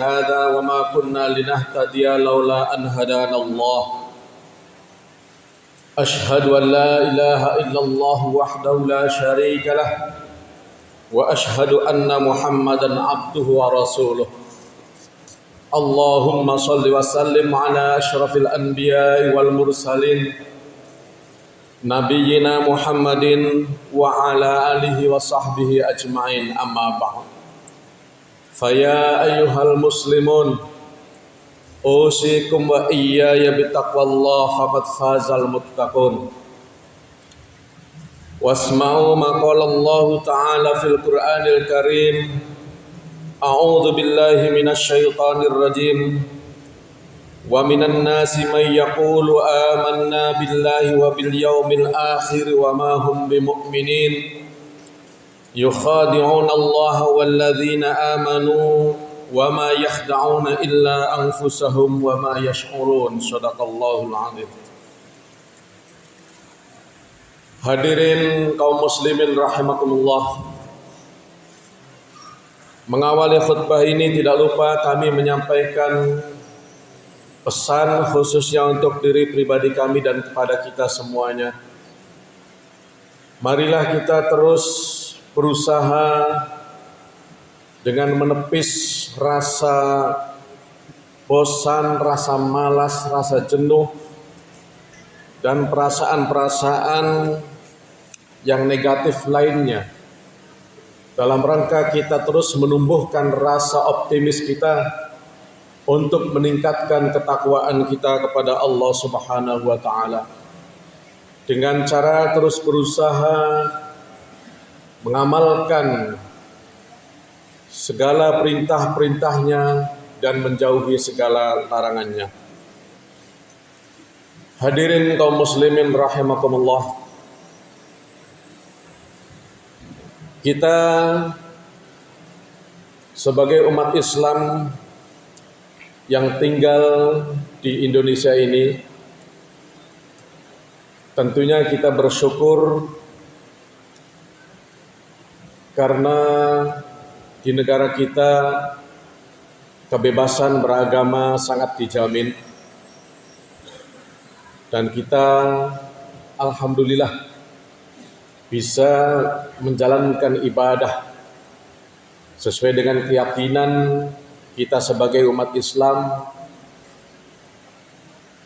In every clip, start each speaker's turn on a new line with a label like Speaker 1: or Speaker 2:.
Speaker 1: هذا وما كنا لنهتدي لولا أن هدانا الله أشهد أن لا إله إلا الله وحده لا شريك له وأشهد أن محمدا عبده ورسوله اللهم صل وسلم على أشرف الأنبياء والمرسلين نبينا محمد وعلى آله وصحبه أجمعين أما بعد فيا أيها المسلمون أوصيكم وإياي بتقوى الله فقد فاز المتقون واسمعوا ما قال الله تعالى في القرآن الكريم أعوذ بالله من الشيطان الرجيم ومن الناس من يقول آمنا بالله وباليوم الآخر وما هم بمؤمنين يخادعون الله والذين آمنوا وما يخدعون إلا أنفسهم وما يشعرون صدق الله العظيم. Hadirin kaum muslimin rahimakumullah. Mengawali khutbah ini tidak lupa kami menyampaikan pesan khususnya untuk diri pribadi kami dan kepada kita semuanya. Marilah kita terus berusaha dengan menepis rasa bosan, rasa malas, rasa jenuh, dan perasaan-perasaan yang negatif lainnya, dalam rangka kita terus menumbuhkan rasa optimis kita untuk meningkatkan ketakwaan kita kepada Allah Subhanahu wa taala dengan cara terus berusaha mengamalkan segala perintah-perintahnya dan menjauhi segala larangannya. Hadirin kaum muslimin rahimakumullah. Kita sebagai umat Islam yang tinggal di Indonesia ini, tentunya kita bersyukur karena di negara kita kebebasan beragama sangat dijamin, dan kita alhamdulillah bisa menjalankan ibadah sesuai dengan keyakinan kita sebagai umat Islam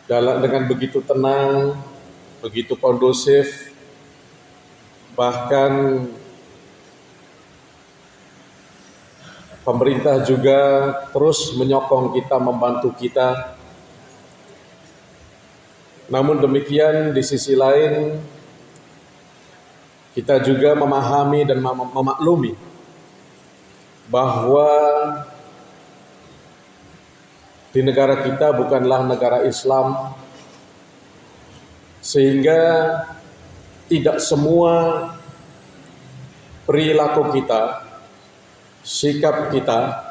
Speaker 1: dengan begitu tenang, begitu kondusif, bahkan pemerintah juga terus menyokong kita, membantu kita. Namun demikian di sisi lain kita juga memahami dan memaklumi bahwa di negara kita bukanlah negara Islam, sehingga tidak semua perilaku kita, sikap kita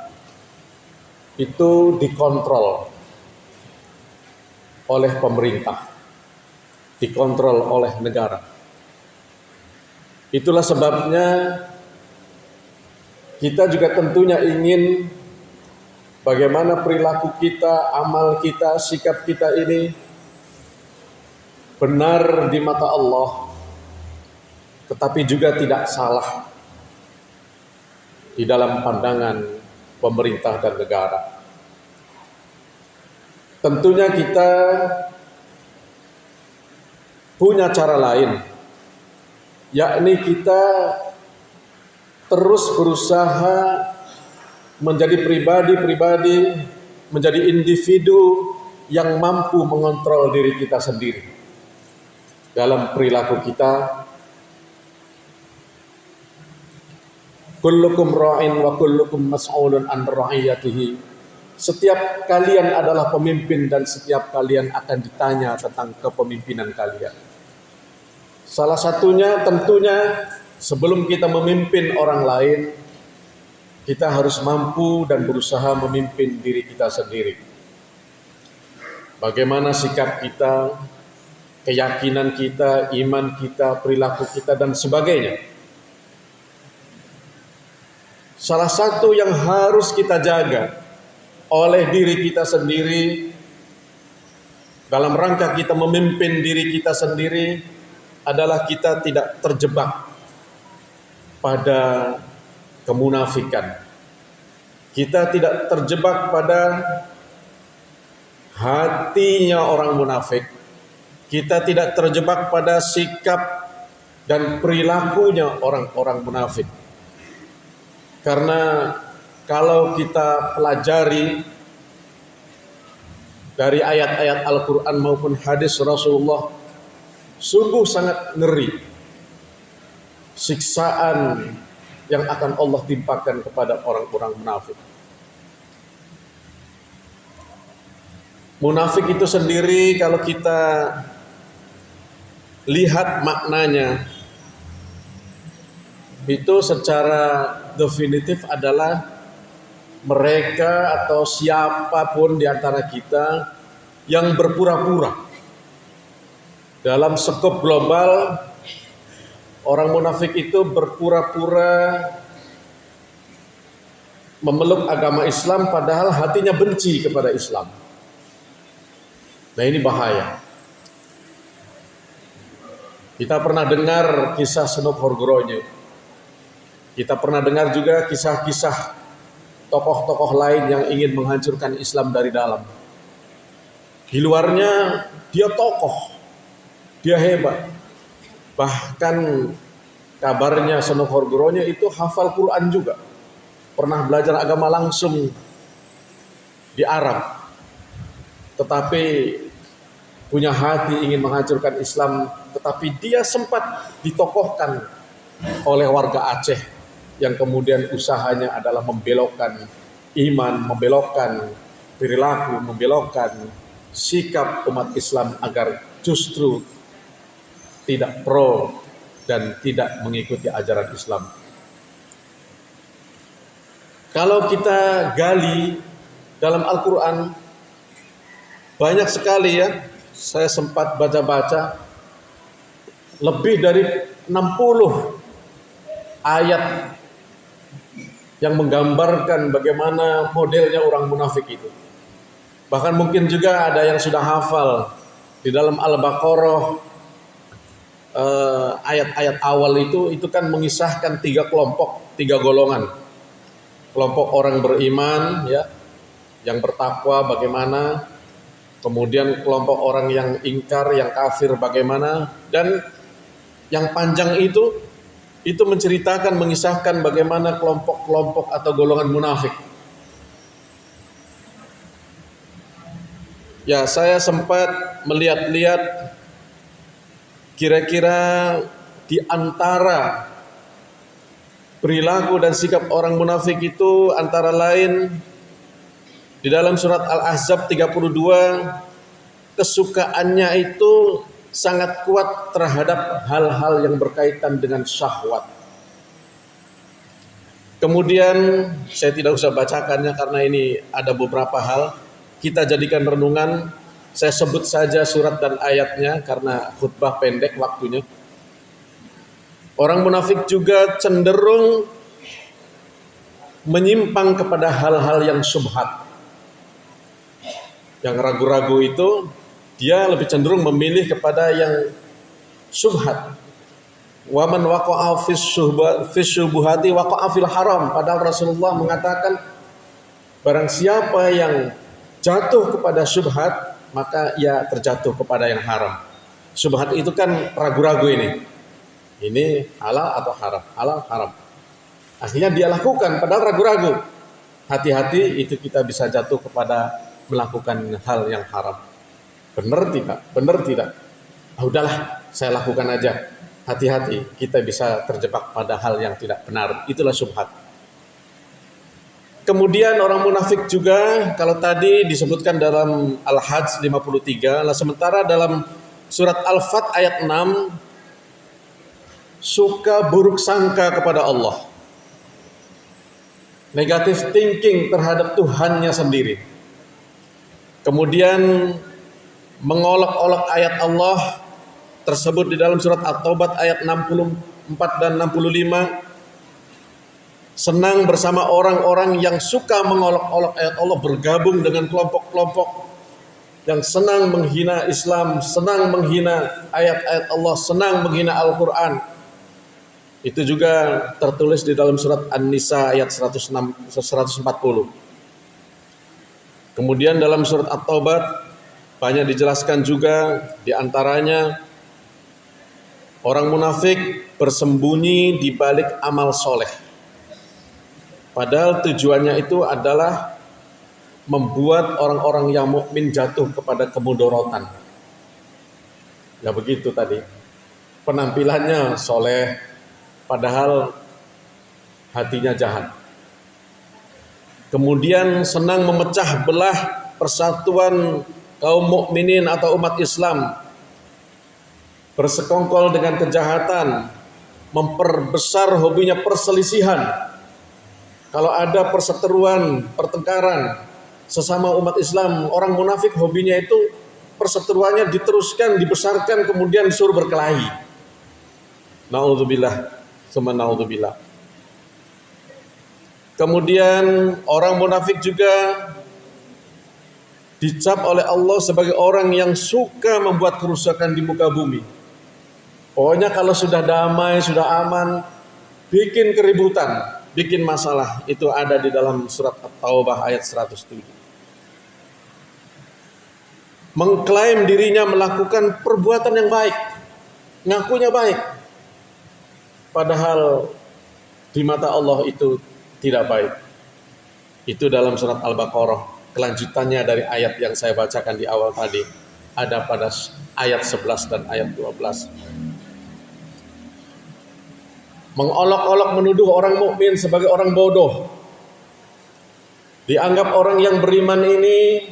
Speaker 1: itu dikontrol oleh pemerintah, dikontrol oleh negara. Itulah sebabnya kita juga tentunya ingin bagaimana perilaku kita, amal kita, sikap kita ini benar di mata Allah, tetapi juga tidak salah di dalam pandangan pemerintah dan negara. Tentunya kita punya cara lain, yakni kita terus berusaha menjadi pribadi-pribadi, menjadi individu yang mampu mengontrol diri kita sendiri dalam perilaku kita. Kullukum ra'in wa kullukum mas'ulun an ra'iyatihi. Setiap kalian adalah pemimpin dan setiap kalian akan ditanya tentang kepemimpinan kalian. Salah satunya tentunya sebelum kita memimpin orang lain, kita harus mampu dan berusaha memimpin diri kita sendiri. Bagaimana sikap kita, keyakinan kita, iman kita, perilaku kita, dan sebagainya. Salah satu yang harus kita jaga oleh diri kita sendiri, dalam rangka kita memimpin diri kita sendiri, adalah kita tidak terjebak pada kemunafikan. Kita tidak terjebak pada hatinya orang munafik. Kita tidak terjebak pada sikap dan perilakunya orang-orang munafik. Karena kalau kita pelajari dari ayat-ayat Al-Quran maupun hadis Rasulullah, sungguh sangat ngeri siksaan yang akan Allah timpakan kepada orang-orang munafik. Munafik itu sendiri kalau kita lihat maknanya, itu secara definitif adalah mereka atau siapapun di antara kita yang berpura-pura. Dalam skop global, orang munafik itu berpura-pura memeluk agama Islam padahal hatinya benci kepada Islam. Nah, ini bahaya. Kita pernah dengar kisah Senop Horgronye. Kita pernah dengar juga kisah-kisah tokoh-tokoh lain yang ingin menghancurkan Islam dari dalam. Di luarnya dia tokoh, dia hebat. Bahkan kabarnya Senop Horgronye itu hafal Quran juga. Pernah belajar agama langsung di Arab. Tetapi punya hati ingin menghancurkan Islam, tetapi dia sempat ditokohkan oleh warga Aceh yang kemudian usahanya adalah membelokkan iman, membelokkan perilaku, membelokkan sikap umat Islam agar justru tidak pro dan tidak mengikuti ajaran Islam. Kalau kita gali dalam Al-Quran, banyak sekali ya, saya sempat baca-baca lebih dari 60 ayat yang menggambarkan bagaimana modelnya orang munafik itu. Bahkan mungkin juga ada yang sudah hafal di dalam Al-Baqarah, ayat-ayat awal itu kan mengisahkan 3 kelompok, 3 golongan. Kelompok orang beriman ya, yang bertakwa bagaimana, kemudian kelompok orang yang ingkar, yang kafir bagaimana, dan yang panjang itu menceritakan, mengisahkan bagaimana kelompok-kelompok atau golongan munafik. Ya, saya sempat melihat-lihat kira-kira di antara perilaku dan sikap orang munafik itu antara lain di dalam surat Al-Ahzab 32, kesukaannya itu sangat kuat terhadap hal-hal yang berkaitan dengan syahwat. Kemudian saya tidak usah bacakannya karena ini ada beberapa hal. Kita jadikan renungan. Saya sebut saja surat dan ayatnya karena khutbah pendek waktunya. Orang munafik juga cenderung menyimpang kepada hal-hal yang syubhat. Yang ragu-ragu itu dia lebih cenderung memilih kepada yang syubhat. Wa man waqa'a fi syubuhati waqa'a fil haram. Padahal Rasulullah mengatakan barang siapa yang jatuh kepada syubhat, maka ia terjatuh kepada yang haram. Syubhat itu kan ragu-ragu ini. Ini halal atau haram? Halal, haram. Akhirnya dia lakukan padahal ragu-ragu. Hati-hati, itu kita bisa jatuh kepada melakukan hal yang haram. Benar tidak? Benar tidak? Udahlah, saya lakukan aja. Hati-hati, kita bisa terjebak pada hal yang tidak benar. Itulah syubhat. Kemudian orang munafik juga, kalau tadi disebutkan dalam Al-Hajj 53, sementara dalam surat Al-Fat ayat 6, suka buruk sangka kepada Allah. Negative thinking terhadap Tuhannya sendiri. Kemudian mengolok-olok ayat Allah tersebut di dalam surat At-Taubah ayat 64 dan 65. senang bersama orang-orang yang suka mengolok-olok ayat Allah, bergabung dengan kelompok-kelompok yang senang menghina Islam, senang menghina ayat-ayat Allah, senang menghina Al-Quran. Itu juga tertulis di dalam surat An-Nisa ayat 140. Kemudian dalam surat At-Taubah banyak dijelaskan juga, diantaranya orang munafik bersembunyi di balik amal soleh. Padahal tujuannya itu adalah membuat orang-orang yang mukmin jatuh kepada kemudorotan. Ya begitu tadi. Penampilannya soleh, padahal hatinya jahat. Kemudian senang memecah belah persatuan kaum mukminin atau umat Islam, bersekongkol dengan kejahatan, memperbesar hobinya perselisihan. Kalau ada perseteruan, pertengkaran sesama umat Islam, orang munafik hobinya itu perseteruannya diteruskan, dibesarkan, kemudian disuruh berkelahi. Naudzubillah, summa naudzubillah. Kemudian orang munafik juga dicap oleh Allah sebagai orang yang suka membuat kerusakan di muka bumi. Pokoknya kalau sudah damai, sudah aman, bikin keributan, bikin masalah. Itu ada di dalam surat At-Taubah ayat 107. Mengklaim dirinya melakukan perbuatan yang baik, ngakunya baik, padahal di mata Allah itu tidak baik. Itu dalam surat Al-Baqarah. Kelanjutannya dari ayat yang saya bacakan di awal tadi ada pada ayat 11 dan ayat 12. Mengolok-olok menuduh orang mukmin sebagai orang bodoh. Dianggap orang yang beriman ini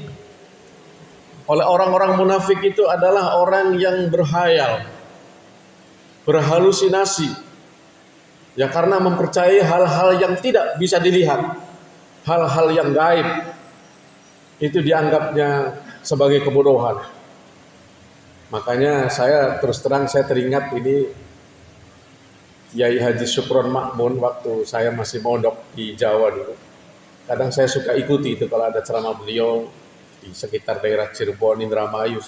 Speaker 1: oleh orang-orang munafik itu adalah orang yang berhayal, berhalusinasi. Ya karena mempercayai hal-hal yang tidak bisa dilihat, hal-hal yang gaib. Itu dianggapnya sebagai kebodohan. Makanya saya terus terang saya teringat ini Kiai Haji Syukron Makmun waktu saya masih mondok di Jawa dulu. Kadang saya suka ikuti itu kalau ada ceramah beliau di sekitar daerah Cirebon, Indramayu.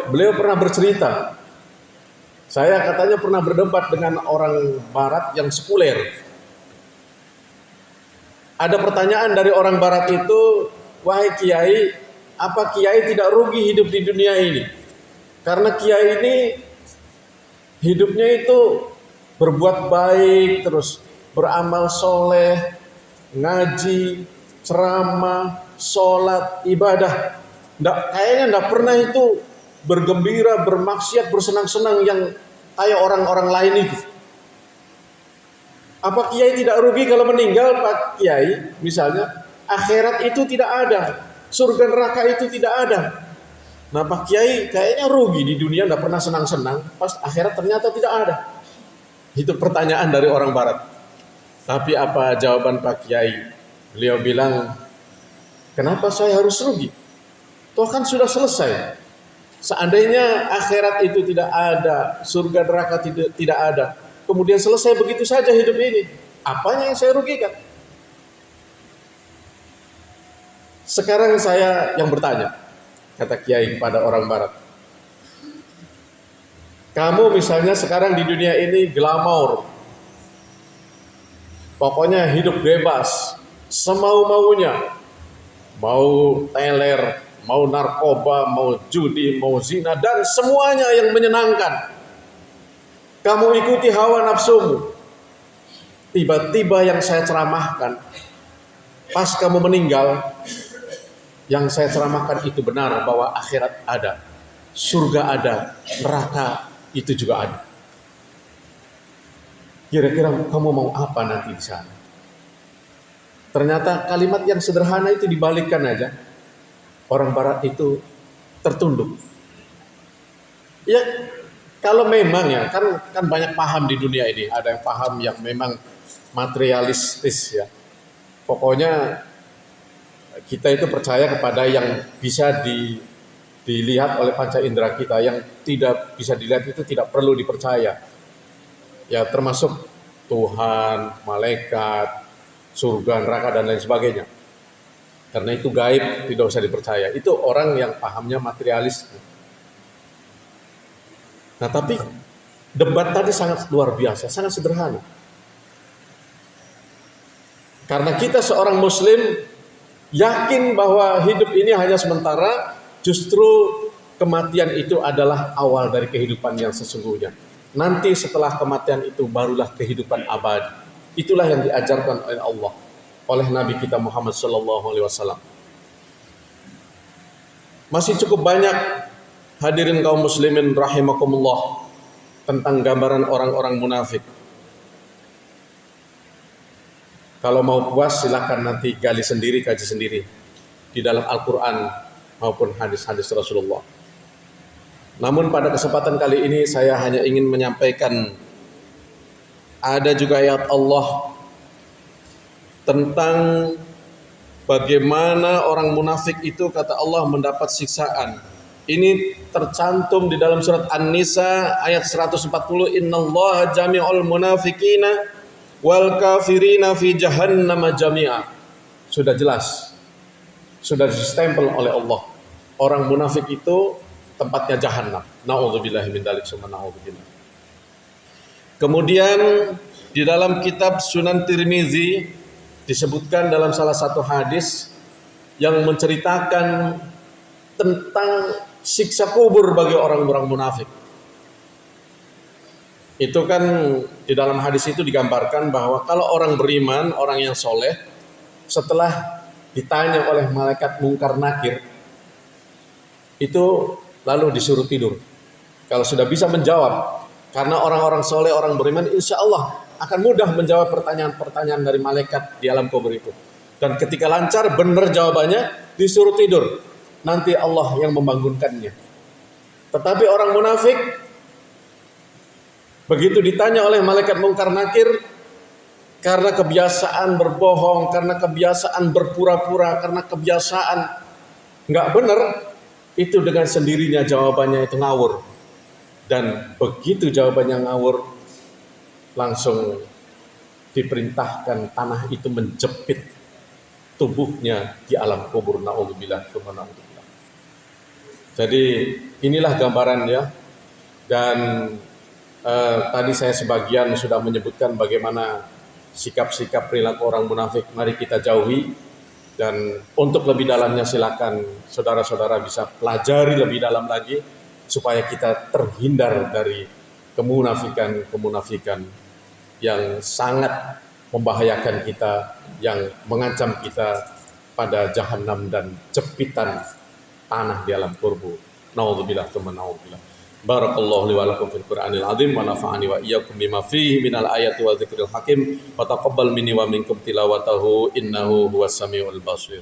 Speaker 1: Beliau pernah bercerita, saya katanya pernah berdebat dengan orang barat yang sekuler. Ada pertanyaan dari orang barat itu, wahai Kiai, apa Kiai tidak rugi hidup di dunia ini? Karena Kiai ini hidupnya itu berbuat baik, terus beramal soleh, ngaji, ceramah, sholat, ibadah. Kayaknya tidak pernah itu bergembira, bermaksiat, bersenang-senang yang kayak orang-orang lain itu. Apa Kiai tidak rugi kalau meninggal, Pak Kiai? Misalnya, akhirat itu tidak ada, surga neraka itu tidak ada. Nah Pak Kiai kayaknya rugi di dunia, tidak pernah senang-senang, pas akhirat ternyata tidak ada. Itu pertanyaan dari orang barat. Tapi apa jawaban Pak Kiai? Beliau bilang, kenapa saya harus rugi? Toh kan sudah selesai. Seandainya akhirat itu tidak ada, surga neraka tidak ada, kemudian selesai begitu saja hidup ini, apanya yang saya rugikan? Sekarang saya yang bertanya, kata Kiai kepada orang barat. Kamu misalnya sekarang di dunia ini glamaur, pokoknya hidup bebas, semau-maunya, mau teler, mau narkoba, mau judi, mau zina, dan semuanya yang menyenangkan. Kamu ikuti hawa nafsumu. Tiba-tiba yang saya ceramahkan, pas kamu meninggal, yang saya ceramahkan itu benar bahwa akhirat ada, surga ada, neraka itu juga ada. Kira-kira kamu mau apa nanti di sana? Ternyata kalimat yang sederhana itu dibalikkan aja. Orang barat itu tertunduk. Ya, kalau memang ya, kan banyak paham di dunia ini. Ada yang paham yang memang materialistis ya. Pokoknya kita itu percaya kepada yang bisa dilihat oleh panca indera kita, yang tidak bisa dilihat itu tidak perlu dipercaya. Ya termasuk Tuhan, malaikat, surga, neraka, dan lain sebagainya. Karena itu gaib, tidak usah dipercaya. Itu orang yang pahamnya materialis. Nah, tapi debat tadi sangat luar biasa, sangat sederhana. Karena kita seorang muslim yakin bahwa hidup ini hanya sementara, justru kematian itu adalah awal dari kehidupan yang sesungguhnya. Nanti setelah kematian itu barulah kehidupan abadi. Itulah yang diajarkan oleh Allah, oleh Nabi kita Muhammad SAW. Masih cukup banyak hadirin kaum muslimin rahimakumullah tentang gambaran orang-orang munafik. Kalau mau puas silakan nanti gali sendiri, kaji sendiri di dalam Al-Quran maupun hadis-hadis Rasulullah. Namun pada kesempatan kali ini saya hanya ingin menyampaikan ada juga ayat Allah tentang bagaimana orang munafik itu, kata Allah, mendapat siksaan. Ini tercantum di dalam surat An-Nisa ayat 140, innallaha jami'ul munafiqina wal kafirina fi jahannam jami'a. Sudah jelas, sudah distempel oleh Allah, orang munafik itu tempatnya jahanam. Na'udzubillahi min dzalik, summa na'udzubillah. Kemudian di dalam kitab Sunan Tirmizi disebutkan dalam salah satu hadis yang menceritakan tentang siksa kubur bagi orang-orang munafik. Itu kan di dalam hadis itu digambarkan bahwa kalau orang beriman, orang yang soleh, setelah ditanya oleh malaikat Mungkar Nakir, itu lalu disuruh tidur. Kalau sudah bisa menjawab, karena orang-orang soleh, orang beriman, insya Allah akan mudah menjawab pertanyaan-pertanyaan dari malaikat di alam kubur itu. Dan ketika lancar, benar jawabannya, disuruh tidur. Nanti Allah yang membangunkannya. Tetapi orang munafik, begitu ditanya oleh malaikat Mungkar Nakir, karena kebiasaan berbohong, karena kebiasaan berpura-pura, karena kebiasaan nggak benar, itu dengan sendirinya jawabannya itu ngawur. Dan begitu jawabannya ngawur, langsung diperintahkan tanah itu menjepit tubuhnya di alam kubur. Na'udzubillah. Jadi inilah gambaran ya. Dan tadi saya sebagian sudah menyebutkan bagaimana sikap-sikap perilaku orang munafik. Mari kita jauhi. Dan untuk lebih dalamnya silakan saudara-saudara bisa pelajari lebih dalam lagi, supaya kita terhindar dari kemunafikan yang sangat membahayakan kita, yang mengancam kita pada jahanam dan jepitan tanah di alam kubur. Naudzubillah tsumma naudzubillah. Barakallahu li wa lakum fil Qur'anil azim wa nafa'ani wa iyyakum bima fihi minal ayati wa dzikril hakim wa taqabbal minni wa minkum tilawatahu innahu huwas samiul basir.